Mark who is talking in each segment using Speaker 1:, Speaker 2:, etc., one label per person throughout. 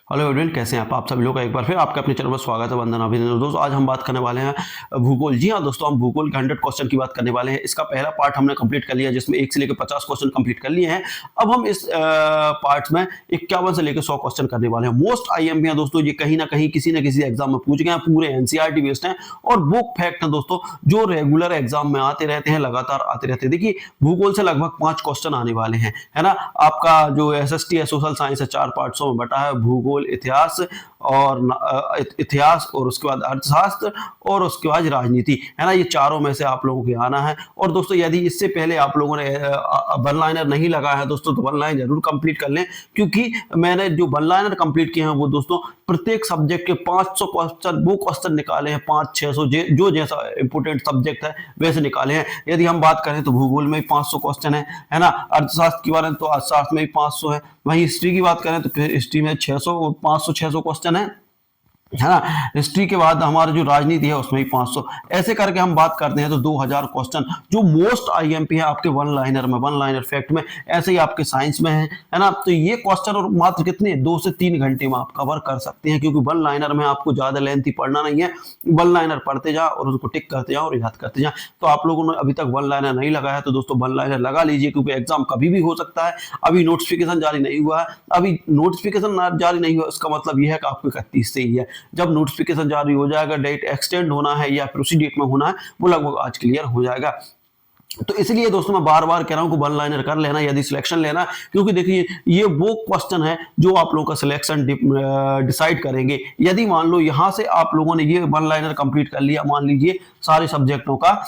Speaker 1: Hello everyone, कैसे हैं आप सभी लोग का एक बार फिर आपके अपने चैनल पर स्वागत है। वंदना अभिनंदन। दोस्तों आज हम बात करने वाले हैं भूगोल। जी हाँ दोस्तों, हम भूगोल के 100 क्वेश्चन की बात करने वाले हैं। इसका पहला पार्ट हमने कंप्लीट कर लिया, जिसमें 1 से लेकर 50 क्वेश्चन कंप्लीट कर लिए हैं। अब हम इस पार्ट में 51 से लेकर 100 क्वेश्चन करने वाले हैं। मोस्ट आईएमपी हैं दोस्तों, ये कहीं ना कहीं किसी न किसी एग्जाम में पूछ गए हैं, पूरे एनसीईआरटी बेस्ड हैं और वो फैक्ट है दोस्तों जो रेगुलर एग्जाम में आते रहते हैं, लगातार आते रहते हैं। देखिए भूगोल से लगभग 5 क्वेश्चन आने वाले हैं, है ना। आपका जो एसएसटी है, सोशल साइंस है, 4 पार्ट्सों में बटा है। भूगोल, इतिहास और उसके बाद अर्थशास्त्र और उसके बाद राजनीति, है ना। ये चारों में से आप लोगों को आना है। और दोस्तों यदि इससे पहले आप लोगों ने वन लाइनर नहीं लगाया है दोस्तों, तो वन लाइन जरूर कंप्लीट कर लें, क्योंकि मैंने जो वन लाइनर कंप्लीट किए हैं वो दोस्तों प्रत्येक सब्जेक्ट के 500 क्वेश्चन, वो क्वेश्चन निकाले हैं 500-600 जो जैसा इंपोर्टेंट सब्जेक्ट है वैसे निकाले हैं। यदि हम बात करें तो भूगोल में 500 क्वेश्चन है ना। अर्थशास्त्र की बात है तो अर्थशास्त्र में भी 500 है। वहीं हिस्ट्री की बात करें तो फिर हिस्ट्री में 600, 500-600 क्वेश्चन है ना। हिस्ट्री के बाद हमारा जो राजनीति है उसमें भी 500, ऐसे करके हम बात करते हैं तो 2000 क्वेश्चन जो मोस्ट आईएमपी है आपके वन लाइनर में, वन लाइनर फैक्ट में। ऐसे ही आपके साइंस में है ना। तो ये क्वेश्चन और मात्र कितने 2 से 3 घंटे में आप कवर कर सकते हैं, क्योंकि वन लाइनर में आपको ज्यादा लेंथी पढ़ना नहीं है। वन लाइनर पढ़ते जाओ और उसको टिक करते जाओ और याद करते जाओ। तो आप लोगों ने अभी तक वन लाइनर नहीं लगाया तो दोस्तों वन लाइनर लगा लीजिए, क्योंकि एग्जाम कभी भी हो सकता है। अभी नोटिफिकेशन जारी नहीं हुआ है, अभी नोटिफिकेशन जारी नहीं हुआ, इसका मतलब यह है कि आपको 31 से ही है। जब नोटिफिकेशन जारी हो जाएगा, डेट एक्सटेंड होना है या फिर उसी डेट में होना है, वो लगभग आज क्लियर हो जाएगा। तो इसलिए दोस्तों मैं बार बार कह रहा हूं कि वन लाइनर कर लेना यदि सिलेक्शन लेना, क्योंकि देखिए ये वो क्वेश्चन है जो आप लोगों का सिलेक्शन डिसाइड करेंगे। यदि मान लो यहां से आप लोगों ने ये वन लाइनर कंप्लीट कर लिया, मान लीजिए सारे सब्जेक्टों का,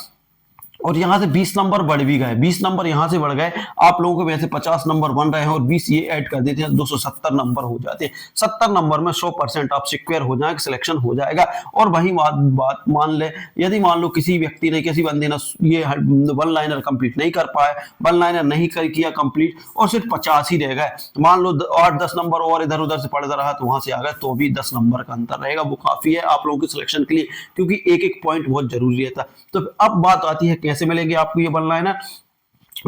Speaker 1: और यहां से 20 नंबर बढ़ भी गए, 20 नंबर यहां से बढ़ गए, आप लोगों के वैसे 50 नंबर बन रहे हैं और 20 ये ऐड कर देते हैं, 270 नंबर हो जाते हैं। 70 नंबर में 100% आप सिक्योर हो जाएंगे, सिलेक्शन हो जाएगा। और वही बात मान ले, यदि मान लो किसी व्यक्ति ने, किसी बंदे ने ये वन लाइनर कंप्लीट नहीं कर पाए, वन लाइनर नहीं कर किया कंप्लीट और सिर्फ 50 ही रह गए, मान लो 8-10 नंबर और इधर उधर से पढ़ता रहा तो वहां से आ गए, तो भी 10 नंबर का अंतर रहेगा, वो काफी है आप लोगों के सिलेक्शन के लिए, क्योंकि एक एक पॉइंट बहुत जरूरी रहता है। तो अब बात आती है कैसे मिलेंगे आपको ये वन लाइनर।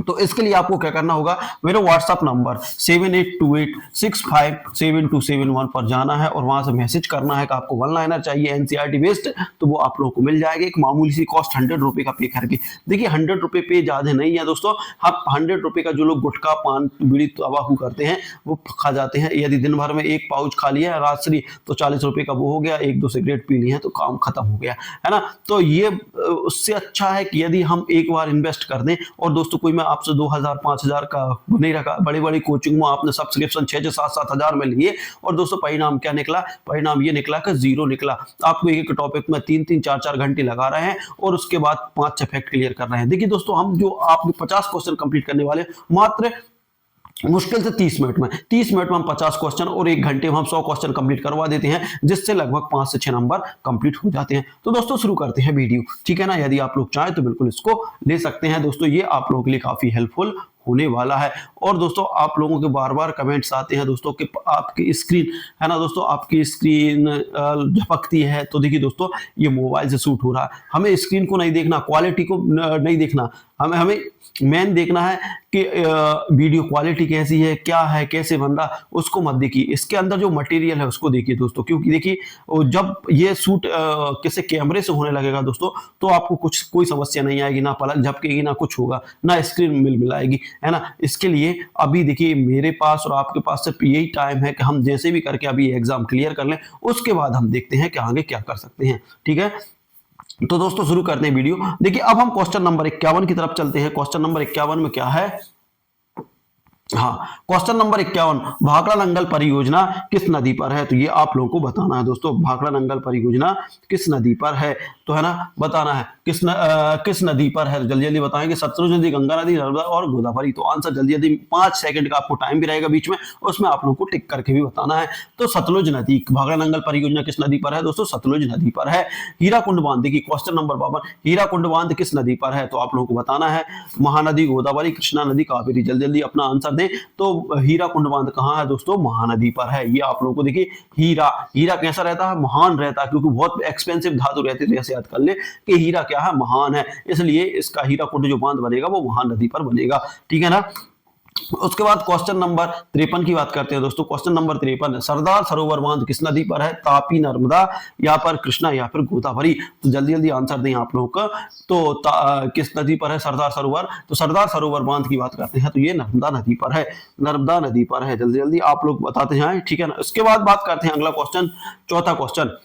Speaker 1: तो इसके लिए आपको क्या करना होगा, मेरे व्हाट्सएप नंबर 7828657271 पर जाना है और वहां से मैसेज करना है कि आपको वन लाइनर चाहिए एनसीईआरटी बेस्ड, तो वो आप लोगों को मिल जाएगी। एक मामूली सी कॉस्ट 100 रुपए का पे करके। देखिए 100 रुपए पे ज्यादा नहीं है दोस्तों। हम 100 रुपए का जो लोग गुटखा, पान, बीड़ी, तंबाकू करते हैं वो खा जाते हैं। यदि दिन भर में एक पाउच खा लिया रात्रि तो 40 रुपए का वो हो गया, 1-2 सिगरेट पी ली है तो काम खत्म हो गया, है ना। तो ये उससे अच्छा है कि यदि हम एक बार इन्वेस्ट कर दें। और दोस्तों कोई मैं आपसे 2000-5000 का नहीं रखा, बड़ी बड़ी कोचिंग में आपने सब्सक्रिप्शन 6-7 हजार में लिए और दोस्तों परिणाम क्या निकला, परिणाम ये निकला कि जीरो निकला। आपको एक टॉपिक में 3-3, 4-4 घंटे लगा रहे हैं और उसके बाद 5-6 फैक्ट क्लियर कर रहे हैं। देखिए दोस्तों हम जो आप 50 क्वेश्चन कंप्लीट करने वाले मात्र मुश्किल से 30 मिनट में, 30 मिनट में हम 50 क्वेश्चन और 1 घंटे में हम 100 क्वेश्चन कंप्लीट करवा देते हैं, जिससे लगभग 5 से 6 नंबर कंप्लीट हो जाते हैं। तो दोस्तों शुरू करते हैं वीडियो, ठीक है ना। यदि आप लोग चाहें तो बिल्कुल इसको ले सकते हैं दोस्तों, ये आप लोगों के लिए काफी हेल्पफुल होने वाला है। और दोस्तों आप लोगों के बार बार कमेंट्स आते हैं दोस्तों कि आपकी स्क्रीन, है ना दोस्तों, आपकी स्क्रीन झपकती है। तो देखिए दोस्तों ये मोबाइल से शूट हो रहा है, हमें स्क्रीन को नहीं देखना, क्वालिटी को नहीं देखना, हमें मेन देखना है कि वीडियो क्वालिटी कैसी है, क्या है, कैसे बन रहा, उसको मत देखिए। इसके अंदर जो मटेरियल है उसको देखिए दोस्तों, क्योंकि देखिए जब ये शूट किसी कैमरे से होने लगेगा दोस्तों तो आपको कोई समस्या नहीं आएगी, ना पलक झपकेगी, ना कुछ होगा, ना स्क्रीन मिलाएगी, है ना। इसके लिए अभी देखिए मेरे पास और आपके पास सिर्फ यही टाइम है कि हम जैसे भी करके अभी एग्जाम क्लियर कर लें, उसके बाद हम देखते हैं कि आगे क्या कर सकते हैं, ठीक है। तो दोस्तों शुरू करते हैं वीडियो। देखिए अब हम क्वेश्चन नंबर 51 की तरफ चलते हैं। क्वेश्चन नंबर 51 में क्या है, हाँ क्वेश्चन नंबर 51, भाखड़ा नंगल परियोजना किस नदी पर है। तो ये आप लोगों को बताना है दोस्तों, भाखड़ा नंगल परियोजना किस नदी पर है, तो है ना बताना है किस नदी पर है। तो जल्दी जल्दी बताएंगे, सतलुज नदी, गंगा नदी, नर्मदा और गोदावरी। तो आंसर जल्दी जल्दी, 5 सेकंड का आपको टाइम भी रहेगा बीच में, उसमें आप लोगों को टिक करके भी बताना है। तो सतलुज नदी, भाखड़ा नंगल परियोजना किस नदी पर है दोस्तों, सतलुज नदी पर है। हीराकुंड बांध, देखिए क्वेश्चन नंबर 52, हीराकुंड बांध किस नदी पर है। तो आप लोगों को बताना है महानदी, गोदावरी, कृष्णा नदी, कावेरी। जल्दी जल्दी अपना आंसर दें। तो हीराकुंड बांध कहां है दोस्तों, महानदी पर है। ये आप लोगों को देखिए हीरा कैसा रहता है, महान रहता है, क्योंकि बहुत एक्सपेंसिव धातु रहती है। ऐसे याद कर ले कि हीरा क्या है, महान है, इसलिए इसका हीराकुंड जो बांध बनेगा वो महानदी पर बनेगा, ठीक है ना। उसके बाद क्वेश्चन नंबर 53 की बात करते हैं दोस्तों। क्वेश्चन नंबर 53, सरदार सरोवर बांध किस नदी पर है? तापी, नर्मदा, या पर कृष्णा, या फिर गोदावरी। तो जल्दी जल्दी आंसर दें आप लोगों का। तो किस नदी पर है सरदार सरोवर? तो सरदार सरोवर बांध की बात करते हैं तो ये नर्मदा नदी पर है, नर्मदा नदी पर है। जल्दी जल्दी आप लोग बताते जाएं, ठीक है ना। उसके बाद बात करते हैं अगला क्वेश्चन, चौथा क्वेश्चन,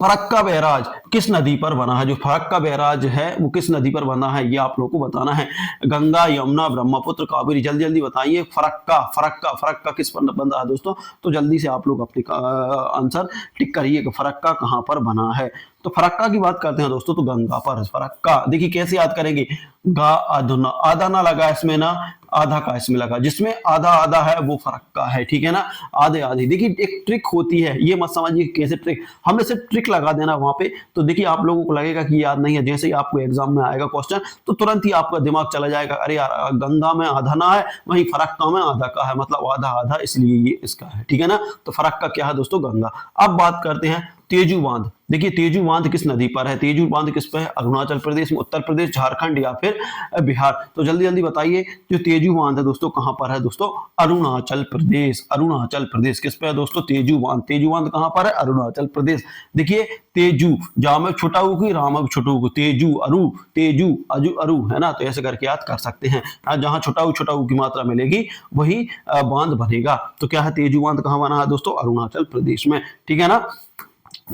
Speaker 1: फरक्का बैराज किस नदी पर बना है? जो फरक्का बैराज है वो किस नदी पर बना है, ये आप लोगों को बताना है। गंगा, यमुना, ब्रह्मपुत्र, कावेरी। जल्दी जल्दी बताइए। फरक्का फरक्का फरक्का किस पर बना है दोस्तों? तो जल्दी से आप लोग अपने आंसर टिक करिए कि फरक्का कहां पर बना है। तो फरक्का की बात करते हैं दोस्तों तो गंगा पर फरक्का। देखिए कैसे याद करेंगे, गा अधुना, आधा ना लगा इसमें ना आधा का इसमें लगा, जिसमें आधा आधा है वो फरक्का है, ठीक है ना, आधे आधे। देखिए एक ट्रिक होती है, ये मत समझिए कैसे ट्रिक, हमने सिर्फ ट्रिक लगा देना वहां पे। तो देखिए आप लोगों को लगेगा कि याद नहीं है, जैसे ही आपको एग्जाम में आएगा क्वेश्चन तो तुरंत ही आपका दिमाग चला जाएगा, अरे यार गंगा में आधा ना है, वहीं फरक्का में आधा का है, मतलब आधा आधा, इसलिए ये इसका है, ठीक है ना। तो फरक्का क्या है दोस्तों? गंगा। अब बात करते हैं तेजू बांध। देखिए तेजू बांध किस नदी पर है? तेजू बांध किस पर है? अरुणाचल प्रदेश में, उत्तर प्रदेश, झारखंड, या फिर बिहार। तो जल्दी जल्दी बताइए, जो तेजू बांध है दोस्तों कहां पर है दोस्तों? अरुणाचल प्रदेश, अरुणाचल प्रदेश किस पे है दोस्तों? तेजू बांध। तेजू बांध कहां पर है? अरुणाचल प्रदेश। देखिए तेजू, जा में छोटा ऊ की, राम में छोटा ऊ, तेजू अरु, तेजू अजू अरु, है ना। तो ऐसे करके याद कर सकते हैं। जहां छोटा ऊ की मात्रा मिलेगी वही बांध बनेगा। तो क्या है, तेजू बांध कहां बना है दोस्तों? अरुणाचल प्रदेश में, ठीक है ना।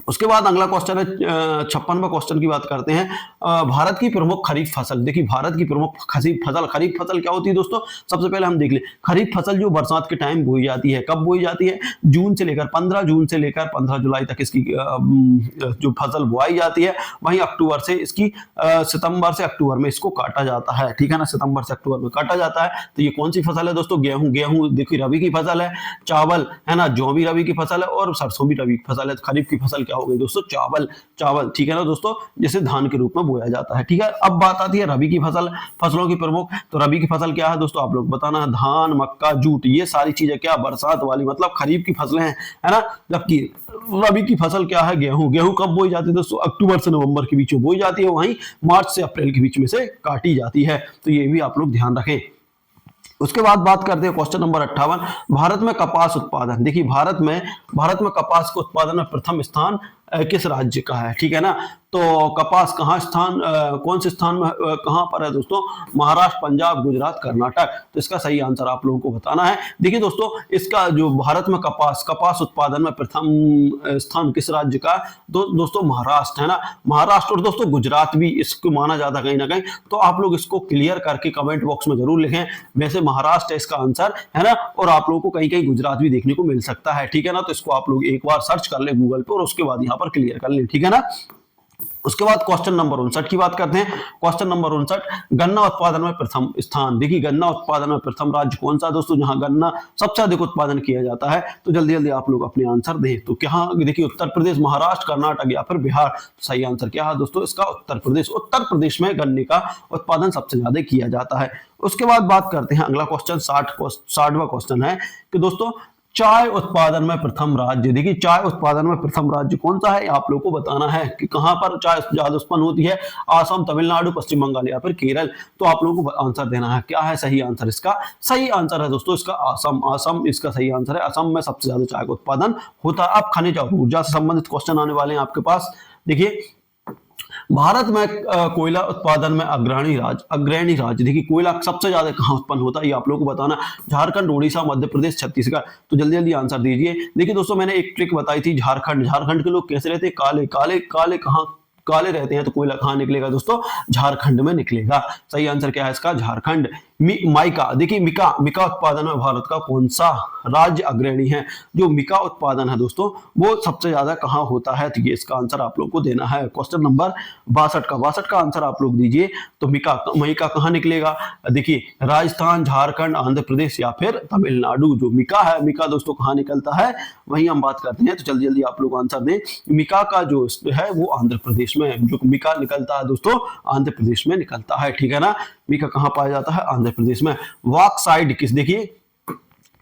Speaker 1: उसके बाद अगला क्वेश्चन है 56वां क्वेश्चन की बात करते हैं। भारत की प्रमुख खरीफ फसल। देखिए भारत की प्रमुख खरीफ फसल क्या होती है दोस्तों? सबसे पहले हम देख ले, खरीफ फसल जो बरसात के टाइम बोई जाती है, कब बोई जाती है? जून से लेकर 15 जून से लेकर 15 जुलाई तक इसकी जो फसल बोई जाती है। वहीं अक्टूबर से इसकी सितंबर से अक्टूबर में इसको काटा जाता है, ठीक है ना, सितंबर से अक्टूबर में काटा जाता है। तो ये कौन सी फसल है दोस्तों? गेहूं देखिए रबी की फसल है, चावल है ना, जौ भी रबी की फसल है, और सरसों भी रबी की फसल है। खरीफ की फसल क्या हो गई दोस्तों? चावल, ठीक है ना दोस्तों, जैसे धान के रूप में बोया जाता है, ठीक है। अब बात आती है रबी की फसलों की प्रमुख। तो रबी की फसल क्या है दोस्तों? आप लोग बताना। धान, मक्का, जूट, ये सारी चीजें क्या बरसात वाली, मतलब खरीफ की फसलें हैं, है ना। जबकि रबी की फसल क्या है? गेहूं कब बोई जाती है दोस्तों? अक्टूबर से नवंबर के बीच में बोई जाती है, वहीं मार्च से अप्रैल के बीच में से काटी जाती है। तो ये भी आप लोग ध्यान रखें। उसके बाद बात करते हैं क्वेश्चन नंबर 58, भारत में कपास उत्पादन। देखिए भारत में कपास के उत्पादन में प्रथम स्थान किस राज्य का है, ठीक है ना। तो कपास कौन से स्थान में कहां पर है दोस्तों? महाराष्ट्र, पंजाब, गुजरात, कर्नाटक। तो इसका सही आंसर आप लोगों को बताना है। देखिए दोस्तों, इसका जो भारत में कपास उत्पादन में प्रथम स्थान किस राज्य का? दोस्तों महाराष्ट्र, है ना। महाराष्ट्र और दोस्तों गुजरात भी इसको माना जाता कहीं ना कहीं। तो आप लोग इसको क्लियर करके कमेंट बॉक्स में जरूर लिखें। वैसे महाराष्ट्र है इसका आंसर, है ना, और आप लोगों को कहीं कहीं गुजरात भी देखने को मिल सकता है, ठीक है ना। तो इसको आप लोग एक बार सर्च कर ले गूगल पे और उसके बाद यहाँ पर क्लियर कर लें, ठीक है ना। उसके बाद क्वेश्चन नंबर 59 की बात करते हैं। क्वेश्चन नंबर 59, गन्ना उत्पादन में प्रथम स्थान। देखिए गन्ना उत्पादन में प्रथम राज्य कौन सा दोस्तों, जहां गन्ना सबसे अधिक उत्पादन किया जाता है? तो जल्दी जल्दी आप लोग अपने आंसर दें। तो क्या देखिए, उत्तर प्रदेश, महाराष्ट्र, कर्नाटक, या फिर बिहार। सही आंसर क्या है दोस्तों? इसका उत्तर प्रदेश। उत्तर प्रदेश में गन्ने का उत्पादन सबसे ज्यादा किया जाता है। उसके बाद बात करते हैं अगला क्वेश्चन, 60वां क्वेश्चन है कि दोस्तों चाय उत्पादन में प्रथम राज्य। देखिए चाय उत्पादन में प्रथम राज्य कौन सा है? आप लोगों को बताना है कि कहां पर चाय ज्यादा उत्पन्न होती है। आसाम, तमिलनाडु, पश्चिम बंगाल, या फिर केरल। तो आप लोगों को आंसर देना है। क्या है सही आंसर? इसका सही आंसर है दोस्तों इसका असम इसका सही आंसर है। असम में सबसे ज्यादा चाय का उत्पादन होता है। अब खनिज और ऊर्जा से संबंधित क्वेश्चन आने वाले हैं आपके पास। देखिए भारत में कोयला उत्पादन में अग्रणी राज्य। देखिए कोयला सबसे ज्यादा कहां उत्पन्न होता है, ये आप लोगों को बताना। झारखंड, उड़ीसा, मध्य प्रदेश, छत्तीसगढ़। तो जल्दी जल्दी आंसर दीजिए। देखिए दोस्तों, मैंने एक ट्रिक बताई थी, झारखंड के लोग कैसे रहते हैं? काले काले काले, कहां काले रहते हैं। तो कोयला कहां निकलेगा दोस्तों? झारखंड में निकलेगा। सही आंसर क्या है इसका? झारखंड। माइका, देखिए मिका उत्पादन में भारत का कौन सा राज्य अग्रणी है? जो मिका उत्पादन है दोस्तों वो सबसे ज्यादा कहां होता है? तो ये इसका आंसर आप लोग को देना है। क्वेश्चन नंबर 62 का आंसर आप लोग दीजिए। तो मिका कहां निकलेगा? देखिए राजस्थान, झारखंड, आंध्र प्रदेश, या फिर तमिलनाडु। जो मिका है, मिका दोस्तों कहां निकलता है वहीं हम बात करते हैं। तो जल्दी जल्दी आप लोग आंसर दें। मिका का जो है वो आंध्र प्रदेश में, जो मिका निकलता है दोस्तों आंध्र प्रदेश में निकलता है, ठीक है ना। मिका कहां पाया जाता है? आंध्र प्रदेश में। बॉक्साइट देखिए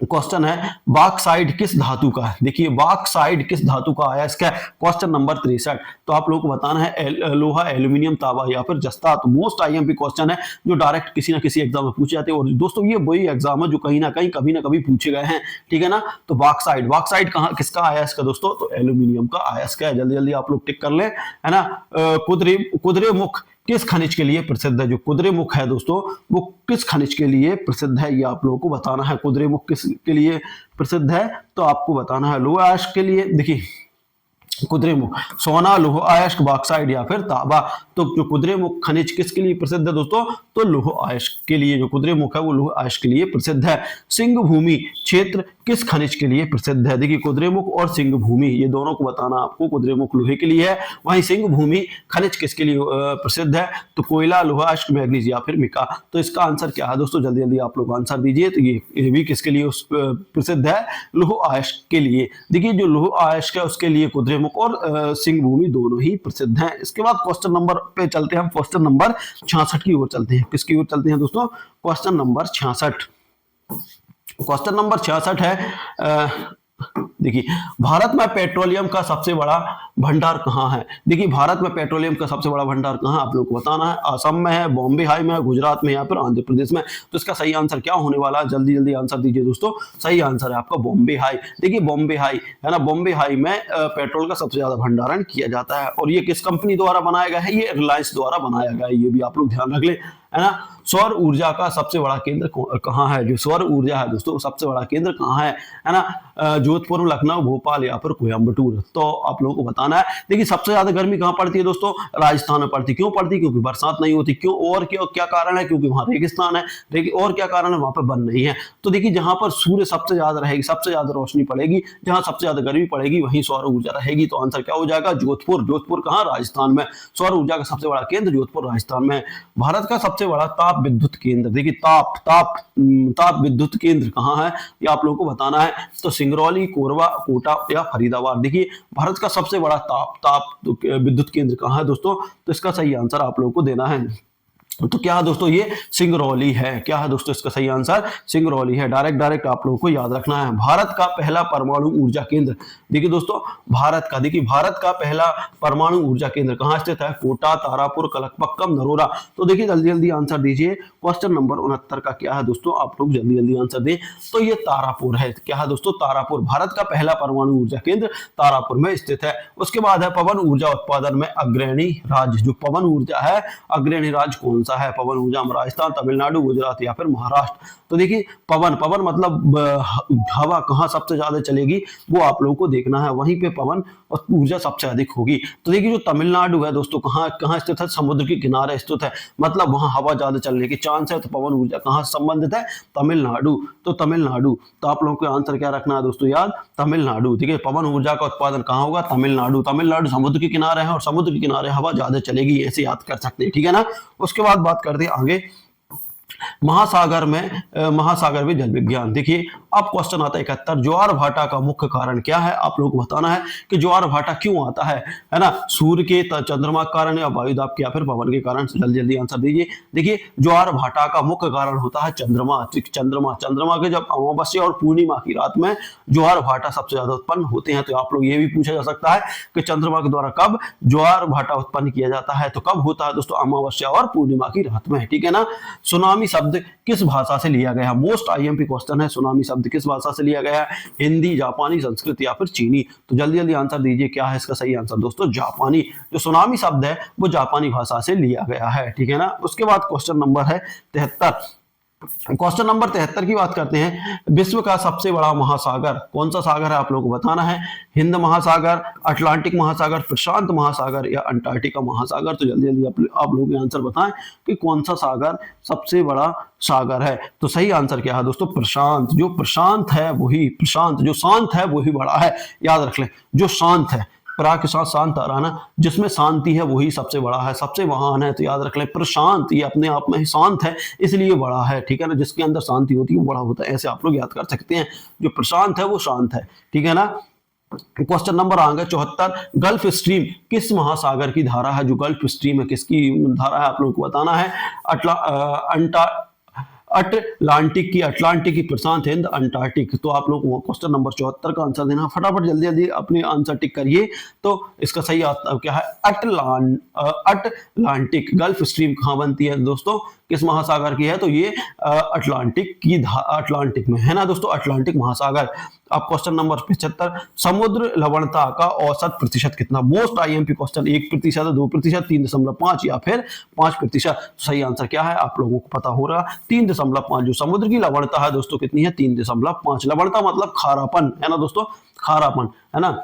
Speaker 1: क्वेश्चन है बॉक्साइट किस धातु का है। देखिए बॉक्साइट किस धातु का आया इसका क्वेश्चन नंबर 63। तो आप लोगों को बताना है लोहा, एल्यूमिनियम, तांबा या फिर जस्ता। तो मोस्ट आईएमपी क्वेश्चन है जो डायरेक्ट किसी ना किसी एग्जाम में पूछे जाते हैं। और दोस्तों ये वही एग्जाम है जो कहीं ना कहीं कभी ना कभी पूछे गए हैं, ठीक है ना। तो बॉक्साइट, बॉक्साइट कहाँ किसका आया इसका दोस्तों, तो एल्यूमिनियम का आया इसका। जल्दी जल्दी आप लोग टिक कर ले, है ना। कुद्रेमुख किस खनिज के लिए प्रसिद्ध है। जो कुद्रेमुख है दोस्तों वो किस खनिज के लिए प्रसिद्ध है, ये आप लोगों को बताना है। कुद्रेमुख किस के लिए प्रसिद्ध है, तो आपको बताना है लोहा अयस्क के लिए। देखिए कुद्रेमुख सोना, लौह अयस्क, बॉक्साइट या फिर तांबा। तो जो कुद्रेमुख खनिज किसके लिए प्रसिद्ध है दोस्तों, तो लौह अयस्क के लिए। जो कुद्रेमुख है वो लौह अयस्क के लिए प्रसिद्ध है। सिंह भूमि क्षेत्र किस खनिज के लिए प्रसिद्ध है। देखिए कुद्रेमुख और सिंह भूमि ये दोनों को बताना आपको। कुद्रेमुख लोहे के लिए है, वहीं सिंह भूमि खनिज किसके लिए प्रसिद्ध है, तो कोयला, लोहा अयस्क, मैग्नीज या फिर मिका। तो इसका आंसर क्या है दोस्तों, जल्दी जल्दी आप लोग आंसर दीजिए। तो ये भी किसके लिए प्रसिद्ध है, लौह अयस्क के लिए। देखिए जो लौह अयस्क है उसके लिए कुद्रेमुख और सिंह भूमि दोनों ही प्रसिद्ध हैं। इसके बाद क्वेश्चन नंबर पे चलते हैं हम, क्वेश्चन नंबर 66 की ओर चलते हैं। किसकी ओर चलते हैं दोस्तों, क्वेश्चन नंबर 66। क्वेश्चन नंबर 66 है देखिए भारत में पेट्रोलियम का सबसे बड़ा भंडार कहाँ है। देखिए भारत में पेट्रोलियम का सबसे बड़ा भंडार कहाँ आप लोग को बताना है। असम में है, बॉम्बे हाई में है, गुजरात में या फिर आंध्र प्रदेश में। तो इसका सही आंसर क्या होने वाला है, जल्दी जल्दी आंसर दीजिए दोस्तों। सही आंसर है आपका बॉम्बे हाई। देखिए बॉम्बे हाई है ना, बॉम्बे हाई में पेट्रोल का सबसे ज्यादा भंडारण किया जाता है। और ये किस कंपनी द्वारा बनाया गया है, ये रिलायंस द्वारा बनाया गया है। ये भी आप लोग ध्यान रख ले, है ना। सौर ऊर्जा का सबसे बड़ा केंद्र कहाँ है। जो सौर ऊर्जा है दोस्तों सबसे बड़ा केंद्र कहाँ है ना, जोधपुर, लखनऊ, भोपाल या फिर कोयम्बटूर। तो आप लोगों को बताना है। देखिए सबसे ज्यादा गर्मी कहाँ पड़ती है दोस्तों, राजस्थान में पड़ती है। क्यों पड़ती है, क्योंकि बरसात नहीं होती। क्यों और क्या कारण है, क्योंकि वहां रेगिस्तान है। और क्या कारण है, वहां पर वन नहीं है। तो देखिए जहां पर सूर्य सबसे ज्यादा रहेगी, सबसे ज्यादा रोशनी पड़ेगी, जहां सबसे ज्यादा गर्मी पड़ेगी वहीं सौर ऊर्जा रहेगी। तो आंसर क्या हो जाएगा, जोधपुर। जोधपुर कहाँ, राजस्थान में। सौर ऊर्जा का सबसे बड़ा केंद्र जोधपुर राजस्थान में। भारत का सबसे बड़ा ताप विद्युत केंद्र, देखिए ताप विद्युत केंद्र कहाँ है, ये आप लोगों को बताना है। तो सिंगरौली, कोरबा, कोटा या फरीदाबाद। देखिए भारत का सबसे बड़ा ताप विद्युत केंद्र कहाँ है दोस्तों, तो इसका सही आंसर आप लोगों को देना है। तो क्या है दोस्तों, ये सिंगरौली है। क्या है दोस्तों इसका सही आंसर, सिंगरौली है। डायरेक्ट आप लोगों को याद रखना है। भारत का पहला परमाणु ऊर्जा केंद्र, देखिए दोस्तों भारत का पहला परमाणु ऊर्जा केंद्र कहाँ स्थित है, कोटा, तारापुर, कलकपक्कम, नरोरा। तो देखिए जल्दी जल्दी आंसर दीजिए। क्वेश्चन नंबर 69 का क्या है दोस्तों, आप लोग जल्दी जल्दी आंसर दें। तो ये तारापुर है। क्या है दोस्तों, तारापुर। भारत का पहला परमाणु ऊर्जा केंद्र तारापुर में स्थित है। उसके बाद है पवन ऊर्जा उत्पादन में अग्रणी राज्य। जो पवन ऊर्जा है अग्रणी राज्य कौन सा है, पवन ऊर्जा में राजस्थान, तमिलनाडु, गुजरात या फिर महाराष्ट्र। तो देखिए पवन मतलब हवा कहाँ सबसे ज्यादा चलेगी वो आप लोगों को देखना है, वहीं पे पवन और ऊर्जा सबसे अधिक होगी। तो देखिए जो तमिलनाडु है दोस्तों कहाँ स्थित है, समुद्र के किनारे स्थित है, मतलब वहां हवा ज्यादा चलने की चांस है। तो पवन ऊर्जा कहाँ संबंधित है, तमिलनाडु। तो तमिलनाडु। तो आप लोगों को आंसर क्या रखना है दोस्तों, याद, तमिलनाडु। ठीक है, पवन ऊर्जा का उत्पादन कहाँ होगा, तमिलनाडु। तमिलनाडु समुद्र के किनारे है और समुद्र के किनारे हवा ज्यादा चलेगी, ऐसे याद कर सकते हैं, ठीक है ना। उसके बाद बात करते हैं आगे महासागर में जल विज्ञान। देखिए अब क्वेश्चन आता है 71, ज्वार भाटा का मुख्य कारण क्या है। आप लोगों को बताना है कि ज्वार भाटा क्यों आता है ना, सूर्य के, चंद्रमा के कारण या वायुदाब के या फिर पवन के कारण। जल्दी जल्दी आंसर दीजिए। देखिए ज्वार भाटा का मुख्य कारण होता है चंद्रमा के जब अमावस्या और पूर्णिमा की रात में ज्वार भाटा सबसे ज्यादा उत्पन्न होते हैं। तो आप लोग ये भी पूछा जा सकता है कि चंद्रमा के द्वारा कब ज्वार भाटा उत्पन्न किया जाता है, तो कब होता है दोस्तों, अमावस्या और पूर्णिमा की रात में, ठीक है ना। सुनामी शब्द किस भाषा से लिया गया है, मोस्ट आईएमपी क्वेश्चन है। सुनामी शब्द किस भाषा से लिया गया है, हिंदी, जापानी, संस्कृत या फिर चीनी। तो जल्दी जल्दी आंसर दीजिए, क्या है इसका सही आंसर दोस्तों, जापानी। जो सुनामी शब्द है वो जापानी भाषा से लिया गया है, ठीक है ना। उसके बाद क्वेश्चन नंबर है 73। क्वेश्चन नंबर 73 की बात करते हैं। विश्व का सबसे बड़ा महासागर कौन सा सागर है, आप लोगों को बताना है। हिंद महासागर, अटलांटिक महासागर, प्रशांत महासागर या अंटार्कटिका महासागर। तो जल्दी जल्दी आप लोग आंसर बताएं कि कौन सा सागर सबसे बड़ा सागर है। तो सही आंसर क्या है दोस्तों, प्रशांत। जो प्रशांत है वही, प्रशांत जो शांत है वही बड़ा है, याद रख लें। जो शांत है, प्रा के साथ शांत आ रहा है ना, जिसमें शांति है वही सबसे बड़ा है, सबसे महान है। तो याद रख लें प्रशांत, ये अपने आप में ही शांत है इसलिए बड़ा है, ठीक है ना। जिसके अंदर शांति होती है वो बड़ा होता है, ऐसे आप लोग याद कर सकते हैं। जो प्रशांत है वो शांत है, ठीक है ना। क्वेश्चन नंबर आगे 74, गल्फ स्ट्रीम किस महासागर की धारा है। जो गल्फ स्ट्रीम है किसकी धारा है, आप लोगों को बताना है। अटलांटिक की प्रशांत हिंद अंटार्कटिक। तो आप लोग क्वेश्चन नंबर 74 का आंसर देना, फटाफट जल्दी जल्दी अपने आंसर टिक करिए। तो इसका सही क्या है, अटलांटिक। गल्फ स्ट्रीम कहाँ बनती है दोस्तों, किस महासागर की है, तो ये अटलांटिक में है ना दोस्तों, अटलांटिक महासागर। अब क्वेश्चन नंबर 75, समुद्र लवणता का औसत प्रतिशत कितना। मोस्ट आईएमपी क्वेश्चन, 1%, 2%, 3.5 या फिर 5%। सही आंसर क्या है आप लोगों को पता हो रहा, 3.5। जो समुद्र की लवणता है दोस्तों कितनी है, 3.5। लवणता मतलब खारापन है ना दोस्तों, खारापन है ना।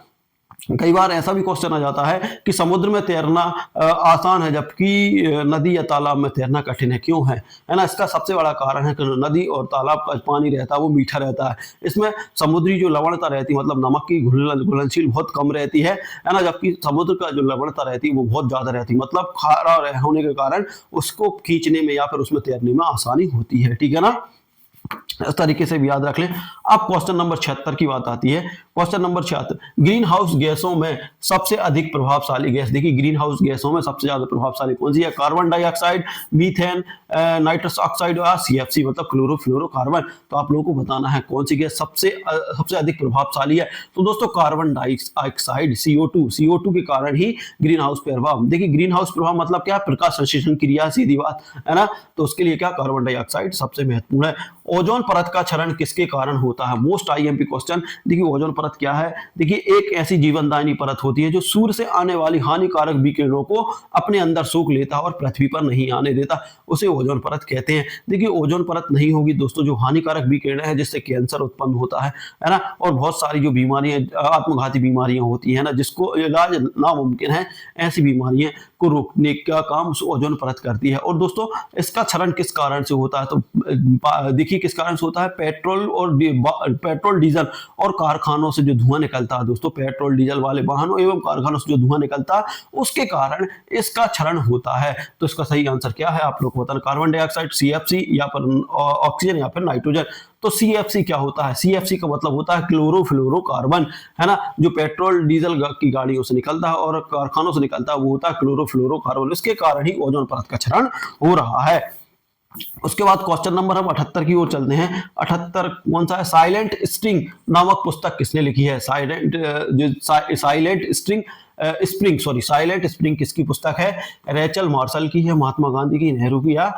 Speaker 1: कई बार ऐसा भी क्वेश्चन आ जाता है कि समुद्र में तैरना आसान है जबकि नदी या तालाब में तैरना कठिन है, क्यों है ना। इसका सबसे बड़ा कारण है कि नदी और तालाब का पानी रहता है वो मीठा रहता है, इसमें समुद्री जो लवणता रहती है मतलब नमक की घुलनशील बहुत कम रहती है ना, जबकि समुद्र का जो लवणता रहती है वो बहुत ज्यादा रहती है, मतलब खारा होने के कारण उसको खींचने में या फिर उसमें तैरने में आसानी होती है, ठीक है ना। इस तरीके से भी याद रख लें। अब क्वेश्चन नंबर 76 की बात आती है। क्वेश्चन नंबर 76, ग्रीन हाउस गैसों में सबसे अधिक प्रभावशाली गैस। देखिए ग्रीन हाउस गैसों में सबसे ज्यादा प्रभावशाली कौन सी है, carbon dioxide, methane, nitrous oxide या सीएफसी मतलब क्लोरोफ्लोरोकार्बन। तो आप लोगों को बताना है कौन सी गैस सबसे अधिक प्रभावशाली है। तो दोस्तों कार्बन डाइऑक्साइड, CO2 के कारण ही ग्रीन हाउस प्रभाव। देखिए ग्रीन हाउस प्रभाव मतलब क्या, प्रकाश संश्लेषण क्रिया, सीधी बात है ना। तो उसके लिए क्या, कार्बन डाइऑक्साइड सबसे महत्वपूर्ण है। ओजोन परत का क्षरण किसके कारण होता है, मोस्ट आईएमपी क्वेश्चन। देखिए ओजोन परत क्या है, देखिए एक ऐसी जीवनदायिनी परत होती है जो सूर्य से आने वाली हानिकारक विकिरणों को अपने अंदर सोख लेता है और पृथ्वी पर नहीं आने देता, उसे ओजोन परत कहते हैं। देखिए ओजोन परत नहीं होगी दोस्तों, जो हानिकारक विकिरण है जिससे कैंसर उत्पन्न होता है ना, और बहुत सारी जो बीमारियां, आत्मघाती बीमारियां होती है ना, जिसको इलाज नामुमकिन है, ऐसी बीमारियां को रोकने का काम ओजोन परत करती है। और दोस्तों इसका क्षरण किस कारण से होता है, तो देखिए किस कारण से होता है, पेट्रोल डीजल और कारखानों से जो धुआं निकलता है दोस्तों, पेट्रोल डीजल वाले वाहनों एवं कारखानों से जो धुआं निकलता है उसके कारण इसका क्षरण होता है। तो इसका सही आंसर क्या है आप लोग को बताना, कार्बन डाइऑक्साइड, सीएफसी या फिर ऑक्सीजन या फिर नाइट्रोजन। तो सीएफसी क्या होता है, सीएफसी का मतलब होता है क्लोरोफ्लोरोकार्बन है ना, जो पेट्रोल डीजल की गाड़ियों से निकलता है और कारखानों से निकलता है वो होता है क्लोरोफ्लोरोकार्बन। इसके कारण ही ओजोन परत का क्षरण हो रहा है। उसके बाद क्वेश्चन नंबर हम 78 की ओर चलते हैं। 78 कौन सा है, साइलेंट स्ट्रिंग नामक पुस्तक किसने लिखी है, साइलेंट स्प्रिंग किसकी पुस्तक है, रेचल मार्शल की है, महात्मा गांधी की, नेहरू की या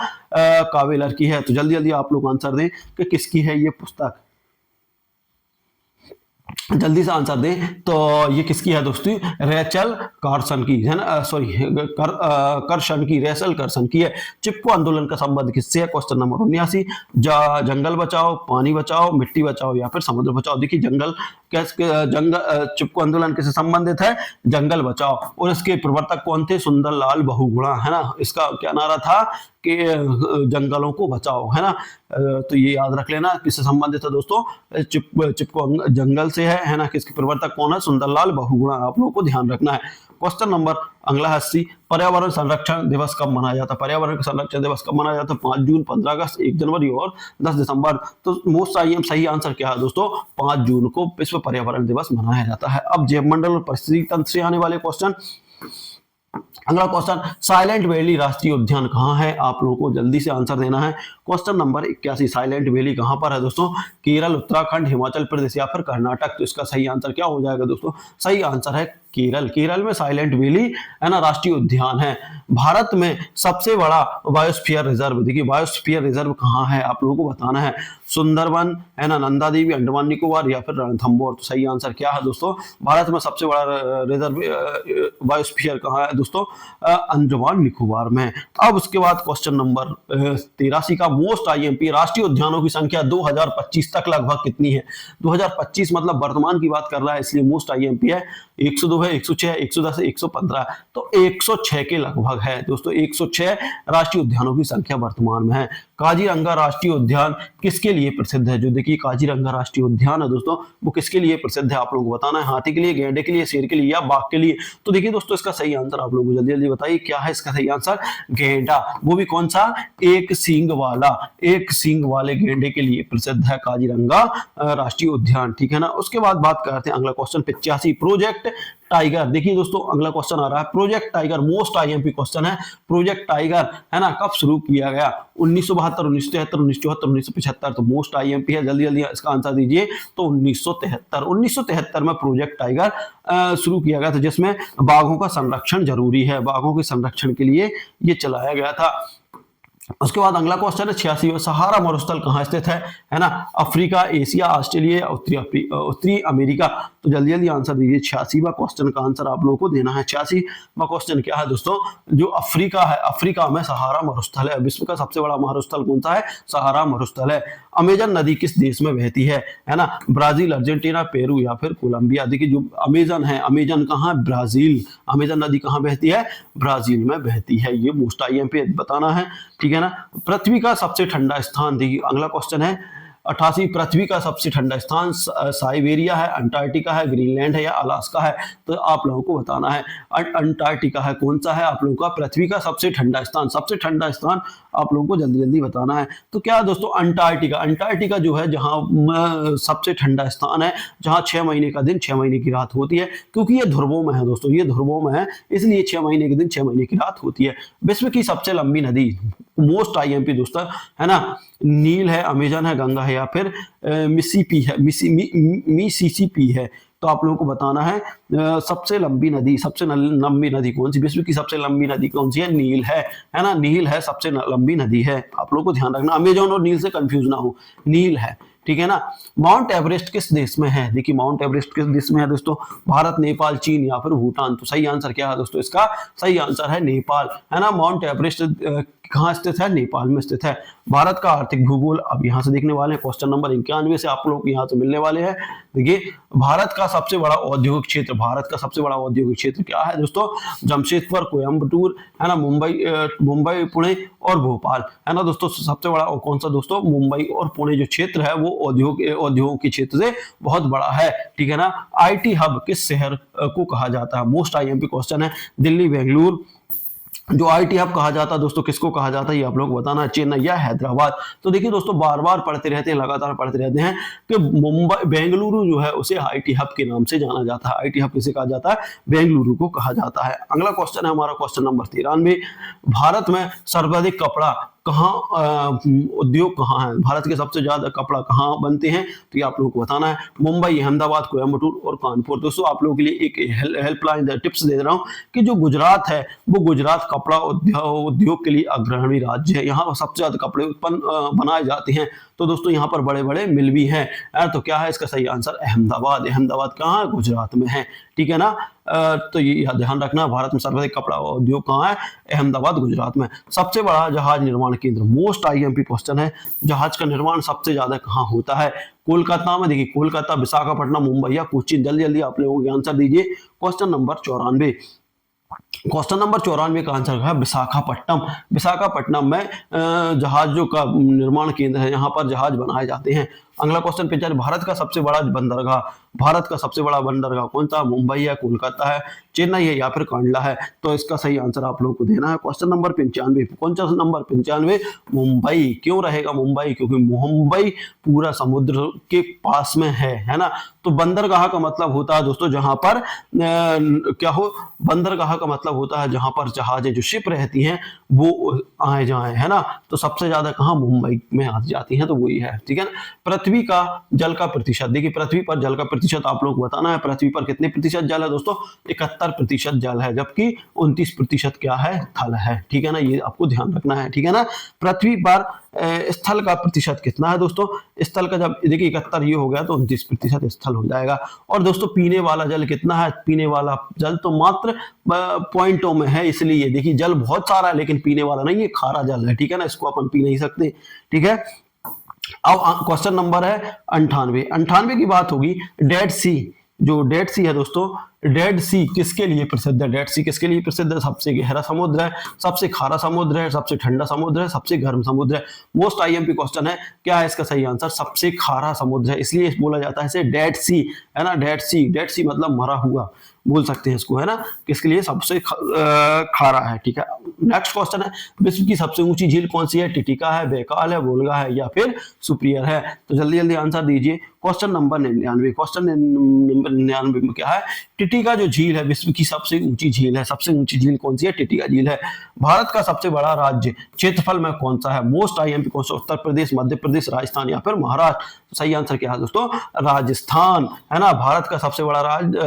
Speaker 1: कावेलर की है। तो जल्दी जल्दी आप लोग आंसर दें कि किसकी है ये पुस्तक, जल्दी से आंसर दें। तो ये किसकी है दोस्तों, रेचल कार्सन की है ना, सॉरी कर्सन की, रेचल कर्सन की है। चिपको आंदोलन का संबंध किससे है, क्वेश्चन नंबर 79, जंगल बचाओ, पानी बचाओ, मिट्टी बचाओ या फिर समुद्र बचाओ। देखिए चिपको आंदोलन किससे संबंधित है, जंगल बचाओ, और इसके प्रवर्तक कौन थे, सुंदरलाल बहुगुणा है ना। इसका क्या नारा था कि जंगलों को बचाओ है ना। तो ये याद रख लेना किससे संबंधित है दोस्तों, चिपको जंगल से है ना। किसके प्रवर्तक कौन है, सुंदरलाल बहुगुणा, आप लोगों को ध्यान रखना है। क्वेश्चन नंबर अगला 80, पर्यावरण संरक्षण दिवस कब मनाया जाता है, पर्यावरण संरक्षण दिवस कब मनाया जाता है, 5 जून, 15 अगस्त, 1 जनवरी और 10 दिसंबर। तो मोस्ट सही आंसर क्या है दोस्तों, 5 जून को विश्व पर्यावरण दिवस मनाया जाता है। अब जैव मंडल और परिस्थिति तंत्र से आने वाले क्वेश्चन। अगला क्वेश्चन, साइलेंट वैली राष्ट्रीय उद्यान कहाँ है, आप लोगों को जल्दी से आंसर देना है। क्वेश्चन नंबर 81, साइलेंट वैली कहाँ पर है दोस्तों, केरल, उत्तराखंड, हिमाचल प्रदेश या फिर कर्नाटक। तो इसका सही आंसर क्या हो जाएगा दोस्तों, सही आंसर है केरल। केरल में साइलेंट वैली है ना राष्ट्रीय उद्यान है। भारत में सबसे बड़ा बायोस्फीयर रिजर्व, देखिए बायोस्फीयर रिजर्व कहाँ है आप लोगों को बताना है, सुंदरबन है ना, नंदा देवी, अंडमान निकोबार या फिर रणथंभौर। तो सही आंसर क्या है दोस्तों, भारत में सबसे बड़ा रिजर्व बायोस्फीयर कहाँ है दोस्तों, अंडमान निकोबार में। अब उसके बाद क्वेश्चन नंबर 83 का मोस्ट आईएमपी, राष्ट्रीय उद्यानों की संख्या 2025 तक लगभग कितनी है, 2025 मतलब वर्तमान की बात कर रहा है इसलिए मोस्ट आईएमपी है 102 है, 106, 110 है, 115। तो 106 के लगभग है दोस्तों, 106 राष्ट्रीय उद्यानों की संख्या वर्तमान में है। काजीरंगा राष्ट्रीय उद्यान किसके लिए प्रसिद्ध है, जो देखिए काजीरंगा राष्ट्रीय उद्यान है दोस्तों वो किसके लिए प्रसिद्ध है आप लोगों को बताना है, हाथी के लिए, गैंडे के लिए, शेर के लिए या बाघ के लिए। तो देखिए दोस्तों इसका सही आंसर आप लोगों को जल्दी जल्दी बताइए क्या है इसका सही आंसर, गैंडा। वो भी कौन सा, एक सींग वाले गैंडे के लिए प्रसिद्ध है काजीरंगा राष्ट्रीय उद्यान, ठीक है ना। उसके बाद बात करते हैं अगला क्वेश्चन 85, प्रोजेक्ट टाइगर। देखिए दोस्तों अगला क्वेश्चन आ रहा है, project tiger most IMP question है। प्रोजेक्ट टाइगर है ना कब शुरू किया गया, 1972, 1972, 1973, 1974, 1975 तो मोस्ट आईएमपी है, जल्दी जल्दी इसका आंसर दीजिए। तो 1973 में प्रोजेक्ट टाइगर शुरू किया गया था, जिसमें बाघों का संरक्षण जरूरी है, बाघों के संरक्षण के लिए ये चलाया गया था। उसके बाद अगला क्वेश्चन है 86, सहारा मरुस्थल कहाँ स्थित है ना? अफ्रीका, एशिया, ऑस्ट्रेलिया, उत्तरी अमेरिका। तो जल्दी जल्दी आंसर दीजिए। 86वां क्वेश्चन का आंसर आप लोगों को देना है। 86वां क्वेश्चन क्या है दोस्तों? जो अफ्रीका है, अफ्रीका में सहारा मरुस्थल है। विश्व का सबसे बड़ा मरुस्थल कौन सा है? सहारा मरुस्थल है। अमेजन नदी किस देश में बहती है ना? ब्राजील, अर्जेंटीना, पेरू या फिर कोलंबिया। देखिए जो अमेजन है, अमेजन कहाँ? ब्राजील। अमेजन नदी कहाँ बहती है? ब्राजील में बहती है। ये मोस्ट आईएमपी बताना है, ठीक है ना? पृथ्वी का सबसे ठंडा स्थान, देखिए अगला क्वेश्चन है 88, पृथ्वी का सबसे ठंडा स्थान साइबेरिया है, अंटार्कटिका है, ग्रीनलैंड है या अलास्का है? तो आप लोगों को बताना है। अंटार्कटिका है। कौन सा है आप लोगों का पृथ्वी का सबसे ठंडा स्थान? सबसे ठंडा स्थान आप लोगों को जल्दी जल्दी बताना है। तो क्या दोस्तों? अंटार्कटिका। अंटार्कटिका जो है जहां सबसे ठंडा स्थान है, जहां 6 महीने का दिन 6 महीने की रात होती है, क्योंकि ये ध्रुवों में है दोस्तों, ये ध्रुवों में है, इसलिए 6 महीने के दिन 6 महीने की रात होती है। विश्व की सबसे लंबी नदी, मोस्ट आईएमपी दोस्तों, है ना? नील है, अमेजन है, गंगा है या फिर मिसिसिपी है, मिसिसिपी है। तो आप लोगों को बताना है सबसे लंबी नदी, सबसे लंबी नदी कौन सी? विश्व की सबसे लंबी नदी कौन सी है? नील है ना? नील है, सबसे लंबी नदी है। आप लोगों को ध्यान रखना, अमेजन और नील से कंफ्यूज ना हो, नील है, ठीक है ना? माउंट एवरेस्ट किस देश में है? देखिए माउंट एवरेस्ट किस देश में है दोस्तों? भारत, नेपाल, चीन या फिर भूटान। तो सही आंसर क्या है दोस्तों? इसका सही आंसर है नेपाल, है ना? माउंट एवरेस्ट कहाँ स्थित है? नेपाल में स्थित है। भारत का आर्थिक भूगोल अब यहाँ से देखने वाले हैं, क्वेश्चन नंबर 91 से आप लोग यहाँ से मिलने वाले हैं। देखिए भारत का सबसे बड़ा औद्योगिक क्षेत्र, भारत का सबसे बड़ा औद्योगिक क्षेत्र क्या है दोस्तों? जमशेदपुर, कोयम्बटूर, है ना? मुंबई, पुणे और भोपाल, है ना दोस्तों? सबसे बड़ा कौन सा दोस्तों? मुंबई और पुणे जो क्षेत्र है वो उद्योग के क्षेत्र से बहुत बड़ा है, ठीक है ना? आईटी हब किस शहर को कहा जाता है? मोस्ट आईएमपी क्वेश्चन है। दिल्ली, बेंगलुरु। जो आईटी हब कहा जाता है दोस्तों, किसको कहा जाता है ये आप लोग बताना, चेन्नई या हैदराबाद। तो देखिए दोस्तों बार बार पढ़ते रहते हैं, लगातार पढ़ते रहते हैं कि मुंबई, बेंगलुरु जो है उसे आईटी हब के नाम से जाना जाता है। आईटी हब किसे कहा जाता है? बेंगलुरु को कहा जाता है। अगला क्वेश्चन है हमारा क्वेश्चन नंबर 93, भारत में सर्वाधिक कपड़ा कहाँ उद्योग कहाँ है? भारत के सबसे ज्यादा कपड़ा कहाँ बनते हैं? तो ये आप लोगों को बताना है। मुंबई, अहमदाबाद, कोयम्बटूर और कानपुर। दोस्तों आप लोगों के लिए एक हेल्पलाइन टिप्स दे रहा हूँ कि जो गुजरात है वो गुजरात कपड़ा उद्योग के लिए अग्रणी राज्य है। यहाँ सबसे ज्यादा कपड़े उत्पन्न बनाए जाते हैं। तो दोस्तों यहाँ पर बड़े बड़े मिल भी हैं। तो क्या है इसका सही आंसर? अहमदाबाद। अहमदाबाद कहाँ है? गुजरात में है, ठीक है ना? तो ये ध्यान रखना, भारत में सर्वाधिक कपड़ा उद्योग कहाँ है? अहमदाबाद, गुजरात में। सबसे बड़ा जहाज निर्माण केंद्र, मोस्ट आईएमपी क्वेश्चन है, जहाज का निर्माण सबसे ज्यादा कहाँ होता है? कोलकाता में। देखिए कोलकाता, विशाखापट्टनम, मुंबई या कोचीन। जल्दी जल्दी आप लोगों के आंसर दीजिए। क्वेश्चन नंबर 94, क्वेश्चन नंबर 94 का आंसर है विशाखापट्टनम। विशाखापट्टनम में जहाजों का निर्माण केंद्र है, यहाँ पर जहाज बनाए जाते हैं। अगला क्वेश्चन पे चल, भारत का सबसे बड़ा बंदरगाह, भारत का सबसे बड़ा बंदरगाह कौन सा? मुंबई है, कोलकाता है, चेन्नई है या फिर कांडला है? तो इसका सही आंसर आप लोगों को देना है। क्वेश्चन नंबर 95, कौन सा नंबर 95? मुंबई। क्यों रहेगा मुंबई? क्योंकि मुंबई पूरा समुद्र के पास में है ना? तो बंदरगाह का मतलब होता है दोस्तों जहां पर क्या हो? बंदरगाह का मतलब होता है जहां पर जहाजें, जो शिप रहती हैं वो आए जाए, है ना? तो सबसे ज्यादा कहाँ? मुंबई में आ जाती हैं, तो वही है, ठीक है ना? पृथ्वी का जल का प्रतिशत, देखिए पृथ्वी पर जल का प्रतिशत आप लोग बताना है। पृथ्वी पर कितने प्रतिशत जल है दोस्तों? 71% जल है, जबकि 29% क्या है? थल है, ठीक है ना? ये आपको ध्यान रखना है, ठीक है ना? पृथ्वी पर स्थल का प्रतिशत कितना है दोस्तों? स्थल का जब देखिए 71 ये हो गया तो 29% स्थल हो जाएगा। और दोस्तों पीने वाला जल कितना है? पीने वाला जल तो मात्र पॉइंटों में है, इसलिए देखिए जल बहुत सारा है लेकिन पीने वाला नहीं है, खारा जल है, ठीक है ना? इसको अपन पी नहीं सकते, ठीक है? अब क्वेश्चन नंबर है 98 की बात होगी। डेड सी, जो डेड सी है दोस्तों, डेड सी किसके लिए प्रसिद्ध है? डेड सी किसके लिए प्रसिद्ध है? सबसे गहरा समुद्र है, सबसे खारा समुद्र है, सबसे ठंडा समुद्र है, सबसे गर्म समुद्र है। मोस्ट आईएमपी क्वेश्चन है, क्या है इसका सही आंसर? सबसे खारा समुद्र है, इसलिए बोला जाता है इसे डेड सी, है ना? डेड सी, डेड सी मतलब मरा हुआ बोल सकते हैं इसको, है ना? किसके लिए? सबसे खारा है, ठीक है? नेक्स्ट क्वेश्चन है, विश्व की सबसे ऊंची झील कौन सी है? टिटिका है, बैकाल है, वोल्गा है या फिर सुपिरियर है? तो जल्दी जल्दी आंसर दीजिए। क्वेश्चन नंबर 99, क्वेश्चन 1999 में क्या है, टिटिका जो झील है विश्व की सबसे ऊंची झील है। सबसे ऊंची झील कौन सी है? टिटिका झील है। भारत का सबसे बड़ा राज्य क्षेत्रफल में कौन सा है? मोस्ट IMP कौन सा? उत्तर प्रदेश, मध्य प्रदेश, राजस्थान या फिर महाराष्ट्र? तो सही आंसर क्या है दोस्तों? राजस्थान, है ना। भारत का सबसे बड़ा राज्य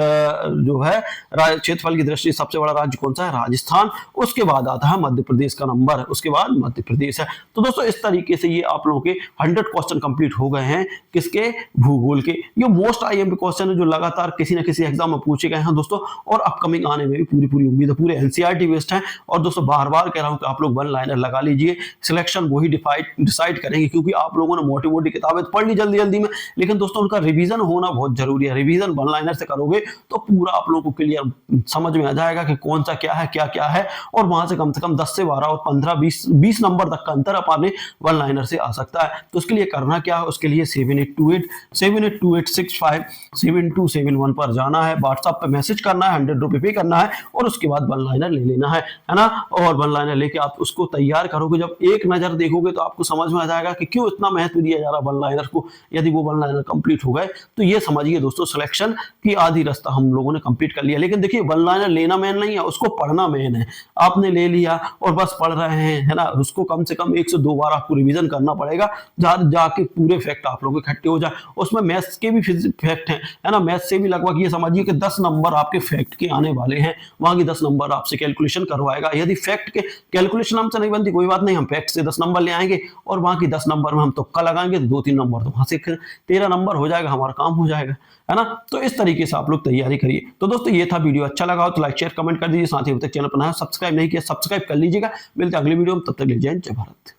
Speaker 1: जो है क्षेत्रफल की दृष्टि से सबसे बड़ा राज्य कौन सा है? राजस्थान। उसके बाद आता है मध्य प्रदेश का नंबर, उसके बाद मध्य प्रदेश है। तो दोस्तों इस तरीके से ये आप लोगों के 100 क्वेश्चन कंप्लीट हो गए हैं, किसके? भूगोल के। ये मोस्ट IMP क्वेश्चन है जो लगातार किसी न किसी एग्जाम में पूछे गए हैं दोस्तों, और अपकमिंग आने में भी पूरी उम्मीद है। पूरे NCERT बेस्ड है। और दोस्तों बार कह रहा हूं कि आप लोग वन लाइनर लगा लीजिए, सिलेक्शन वही डिसाइड करेंगे, क्योंकि आप लोगों ने मोटी किताबें पढ़ ली जल्दी में, लेकिन दोस्तों उनका रिवीजन होना बहुत जरूरी है। रिवीजन वन लाइनर से करोगे तो पूरा आप लोगों को क्लियर समझ में आ जाएगा कि कौन सा क्या है, और वहां से कम 10 से 12 और 15 20 नंबर तक का अंतर अपने वन लाइनर से आ सकता है। तो उसके लिए करना क्या है? उसके लिए 7828657271 पर जाना है, व्हाट्सएप पे मैसेज करना है, 100 रुपए पे करना है, और उसके बाद वन लाइनर ले लेना है ना। और वन लाइनर लेके आप उसको तैयार करोगे, जब एक नजर देखोगे तो आपको समझ में आ जाएगा कि क्यों इतना महत्व दिया जा रहा है वन लाइनर को। यदि वो वन लाइनर कंप्लीट हो गए तो ये समझिए दोस्तों सिलेक्शन की आधी रास्ता हम लोगों ने कंप्लीट कर लिया। लेकिन देखिए वन लाइनर लेना मेन नहीं है, उसको पढ़ना मेन है। आपने ले लिया और बस पढ़ रहे हैं, है ना, उसको कम से कम 1 से 2 बार आपको रिवीजन करना पड़ेगा, जाके पूरे फैक्ट आप लोगों के इकट्ठे हो जाए। उसमें मैथ्स के भी फैक्ट हैं, है ना। मैथ्स से भी लगभग ये समझिए कि 10 नंबर आपके फैक्ट के आने वाले हैं, वहां की 10 नंबर आपसे कैलकुलेशन करवाएगा। यदि फैक्ट के कैलकुलेशन हमसे नहीं बनती कोई बात नहीं, हम फैक्ट से 10 नंबर ले आएंगे, और वहां की 10 नंबर में हम तुक्का लगाएंगे, 2-3 नंबर तो वहां से 13 नंबर हो जाएगा, हमारा काम हो जाएगा, है ना। तो इस तरीके से आप लोग तैयारी करिए। तो दोस्तों ये था वीडियो, अच्छा लगा हो तो लाइक शेयर कमेंट कर दीजिए, साथ ही अभी तक चैनल पर नया सब्सक्राइब नहीं किया सब्सक्राइब कर लीजिएगा। मिलते हैं अगली वीडियो में, तब तक ले जय भारत।